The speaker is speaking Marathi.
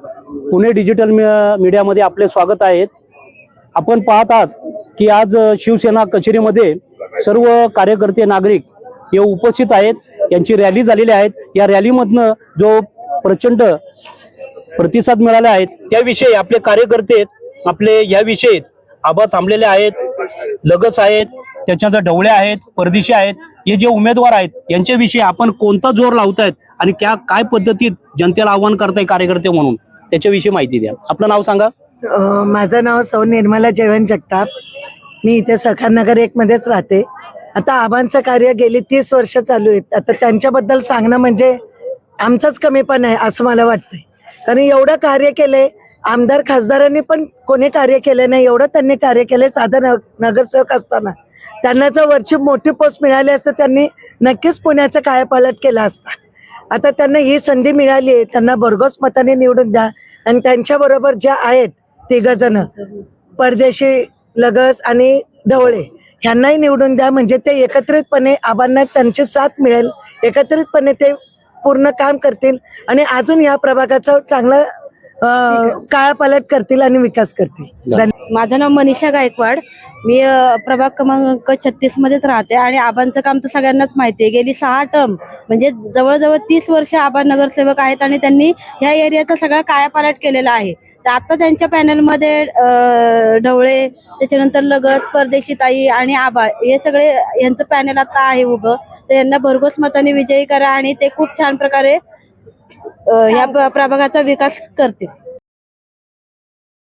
पुणे डिजिटल मीडियामध्ये आपले स्वागत आहे। आपण पाहत आहात की आज शिवसेना कचेरीमध्ये सर्व कार्यकर्ते नागरिक हे उपस्थित आहेत। यांची रॅली झालेली आहे। या रॅलीमधनं जो प्रचंड प्रतिसाद मिळाला आहे त्याविषयी आपले कार्यकर्ते आपले याविषयी आबा थांबलेले आहेत, लगच आहेत, त्याच्यानंतर ढवळे आहेत, परदेशी आहेत, हे जे उमेदवार आहेत यांच्याविषयी आपण कोणता जोर लावतायत आणि काय पद्धतीत जनतेला आव्हान करताय कार्यकर्ते म्हणून त्याच्याविषयी माहिती द्या। आपलं नाव सांगा। माझं नाव सौ निर्मला जयवंत जगताप। मी इथे सखाननगर 1 मध्येच राहते। आता आबांचं कार्य गेली 30 वर्ष चालू आहेत। आता त्यांच्याबद्दल सांगणं म्हणजे आमचंच कमीपण आहे असं मला वाटतंय, कारण एवढं कार्य केलंय। आमदार खासदारांनी पण कोणी कार्य केलं नाही, एवढं त्यांनी कार्य केलंय। साधा नगरसेवक असताना त्यांना जर वरची मोठी पोस्ट मिळाली असतं त्यांनी नक्कीच पुण्याचा कायापालट केला असता। आता त्यांना ही संधी मिळाली आहे, त्यांना भरघोस मताने निवडून द्या आणि त्यांच्याबरोबर ज्या आहेत 3 जण परदेशी, लगस आणि ढवळे ह्यांनाही निवडून द्या, म्हणजे ते एकत्रितपणे आबांना त्यांची साथ मिळेल, एकत्रितपणे ते पूर्ण काम करतील आणि अजून या प्रभागाचा चांगला कायापालट करतील आणि विकास करतील। माझं नाव मनीषा गायकवाड। मी प्रभाग क्रमांक 36 मध्येच राहते आणि आबांचं काम तर सगळ्यांनाच माहिती आहे। गेली 6 टर्म म्हणजे जवळजवळ 30 वर्ष आबा नगरसेवक आहेत आणि त्यांनी ह्या एरियाचा सगळा कायापालट केलेला आहे। तर आता त्यांच्या पॅनलमध्ये ढवळे, त्याच्यानंतर लगस, परदेशी ताई आणि आबा हे सगळे यांचं पॅनल आता आहे उभं। तर यांना भरघोस मताने विजयी करा आणि ते खूप छान प्रकारे या प्रभागाचा विकास करतील।